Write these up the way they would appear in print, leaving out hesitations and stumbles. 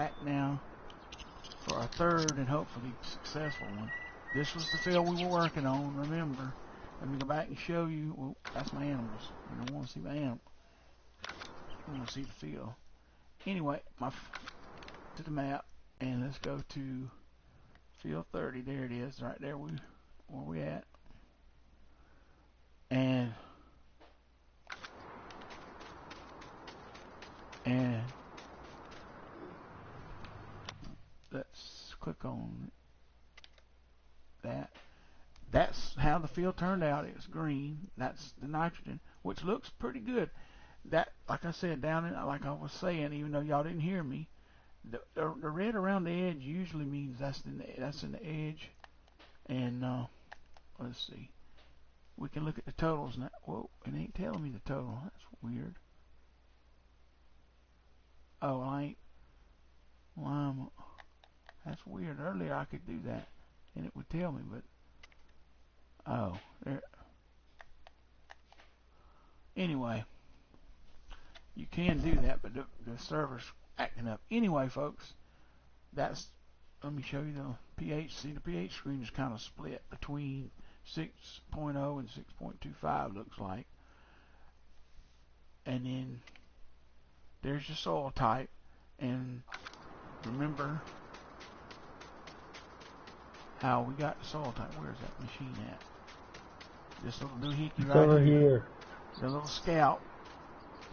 back now for our third and hopefully successful one. This was the field we were working on, remember. Let me go back and show you. Oh, that's my animals. You don't want to see my animals. You want to see the field. Anyway, to the map, and let's go to field 30. There it is, right there where we at. And let's click on that. That's how the field turned out. It's green. That's the nitrogen, which looks pretty good. That, like I said, down in, like I was saying, even though y'all didn't hear me, the red around the edge usually means that's in the edge. And let's see, we can look at the totals now. Whoa, it ain't telling me the total. That's weird. Oh, I ain't. Well, that's weird. Earlier I could do that, and it would tell me, but oh, there. Anyway, you can do that, but the server's acting up. Anyway, folks, that's. Let me show you the pH. See, the pH screen is kind of split between 6.0 and 6.25, looks like. And then there's your soil type. And remember how we got the soil type. Where's that machine at? This little doohickey right over here. The little Scout.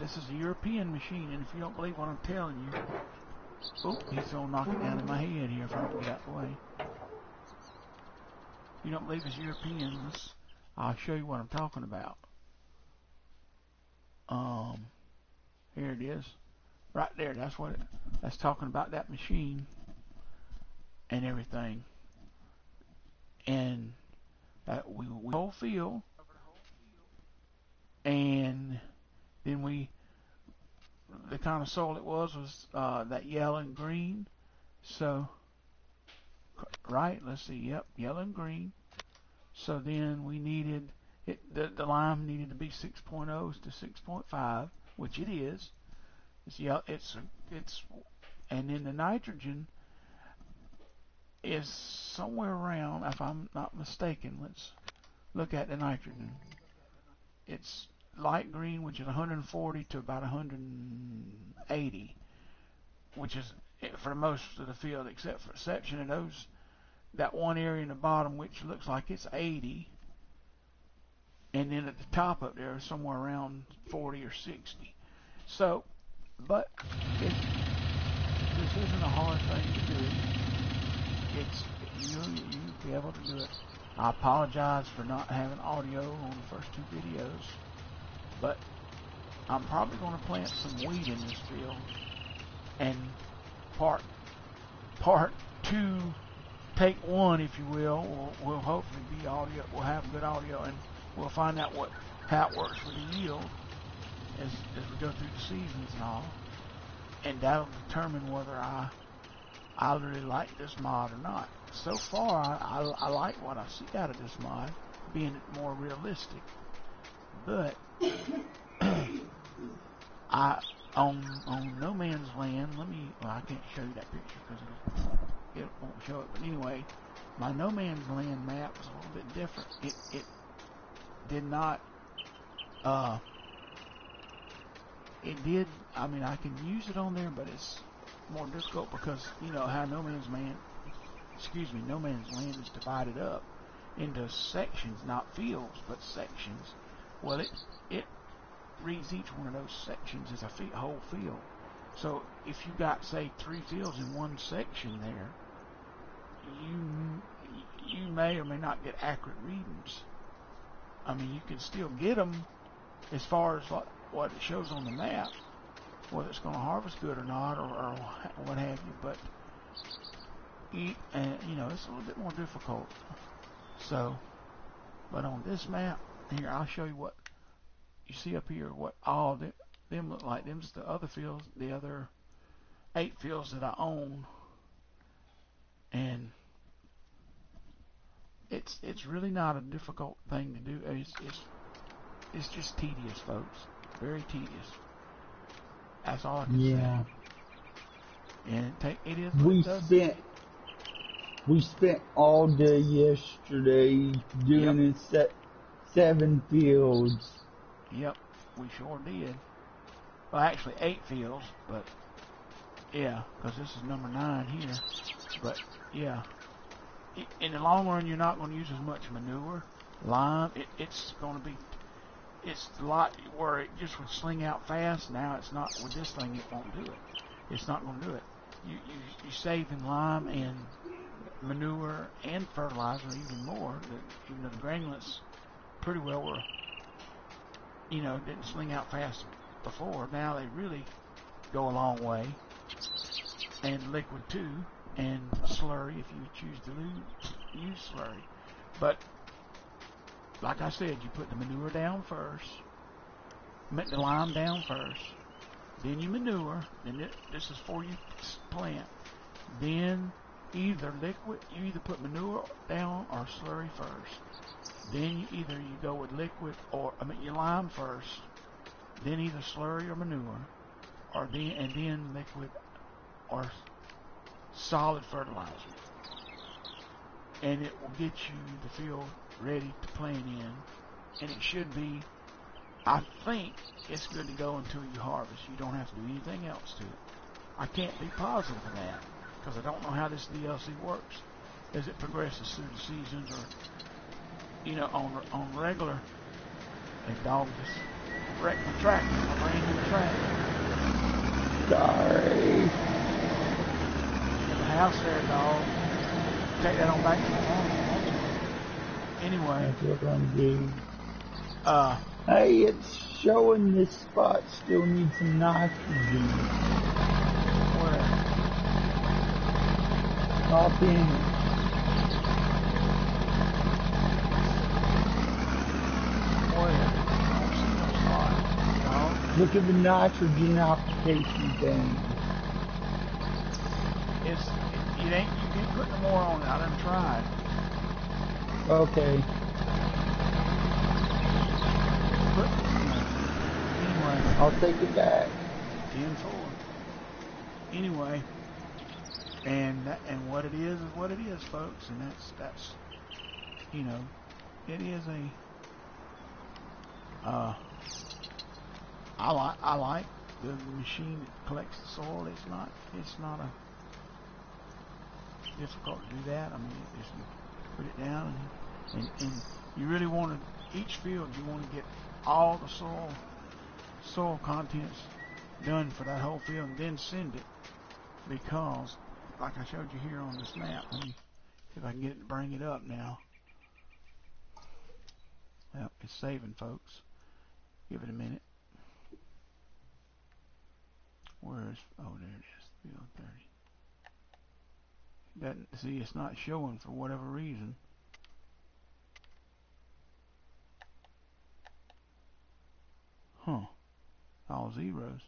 This is a European machine, and if you don't believe what I'm telling you, oh, he's gonna knock it down in my head here if I don't get out the way. If you don't believe it's Europeans, I'll show you what I'm talking about. Here it is, right there. That's talking about that machine and everything. And we whole field, and then the kind of soil it was that yellow and green. So, right, let's see, yep, yellow and green. So then we needed the lime needed to be 6.0 to 6.5, which it is. It's and then the nitrogen is somewhere around, if I'm not mistaken. Let's look at the nitrogen. It's light green, which is 140 to about 180, which is for most of the field, except for exception of that one area in the bottom, which looks like it's 80, and then at the top up there, somewhere around 40 or 60. So, but this isn't a hard thing to do. You'll be able to do it. I apologize for not having audio on the first two videos, but I'm probably going to plant some wheat in this field, and part two, take one, if you will hopefully be audio. We'll have good audio, and we'll find out how it works with the yield as we go through the seasons and all, and that'll determine whether I really like this mod or not. So far, I like what I see out of this mod, being more realistic. But on No Man's Land, I can't show you that picture because it won't show it. But anyway, my No Man's Land map was a little bit different. It did not. It did. I mean, I can use it on there, but it's more difficult because you know how No Man's Land is divided up into sections, not fields, but sections. Well, it reads each one of those sections as a whole field. So if you got, say, 3 fields in one section there, you may or may not get accurate readings. I mean, you can still get them as far as what it shows on the map, whether it's going to harvest good or not, or what have you. But it's a little bit more difficult. So, but on this map here, I'll show you what you see up here. What all them look like. Them's the other fields, the other 8 fields that I own, and it's really not a difficult thing to do. It's just tedious, folks. Very tedious. That's all I can say. And it is what it does. We spent all day yesterday doing Yep. 7 fields. Yep, we sure did. Well, actually 8 fields, but yeah, because this is number 9 here. But yeah, in the long run, you're not going to use as much manure, lime. It's going to be, it's a lot where it just would sling out fast. Now it's not with this thing. It won't do it. It's not going to do it. You save in lime and manure and fertilizer even more. Even though the granulates pretty well were, didn't sling out fast before. Now they really go a long way. And liquid too, and slurry if you choose to use slurry. But like I said, you put the manure down first, the lime down first, then you manure, then this is for you plant. Then you either put manure down or slurry first. Then you go with liquid your lime first, then either slurry or manure, and then liquid or solid fertilizer. And it will get you the field ready to plant in. And it should be, I think it's good to go until you harvest. You don't have to do anything else to it. I can't be positive of that because I don't know how this DLC works as it progresses through the seasons, or on regular. A dog just wrecked my tractor, my brand new tractor. Sorry. In the house there, dog. Take that on back to the home. Anyway. That's what I'm doing. Hey, it's showing this spot still needs some nitrogen. Where? Hop in. Where? I don't see no spot. No? Look at the nitrogen application thing. You can't put no more on it. I done tried. Okay. Anyway. I'll take it back. 10-4. Anyway. And what it is what it is, folks. And that's it is a I like the machine that collects the soil. It's not a difficult to do that. I mean, just put it down and you really want to, each field you want to get all the soil contents done for that whole field and then send it, because like I showed you here on this map, let me see if I can get it to bring it up now. Yep, it's saving, folks. Give it a minute. Oh, there it is, field 30. Doesn't see, it's not showing for whatever reason. Huh. All zeros.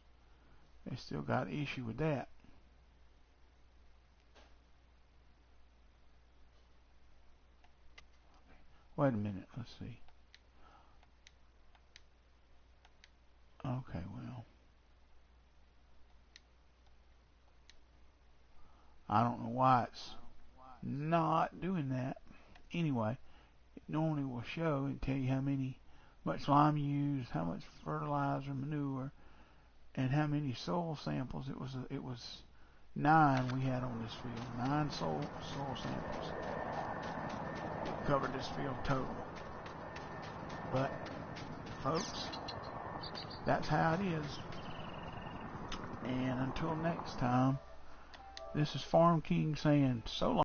They still got an issue with that. Wait a minute, let's see. Okay, well, I don't know why it's not doing that. Anyway, it normally will show and tell you how much lime you used, how much fertilizer, manure, and how many soil samples. It was 9 we had on this field. 9 soil samples covered this field total. But folks, that's how it is. And until next time, this is Farm King saying so long.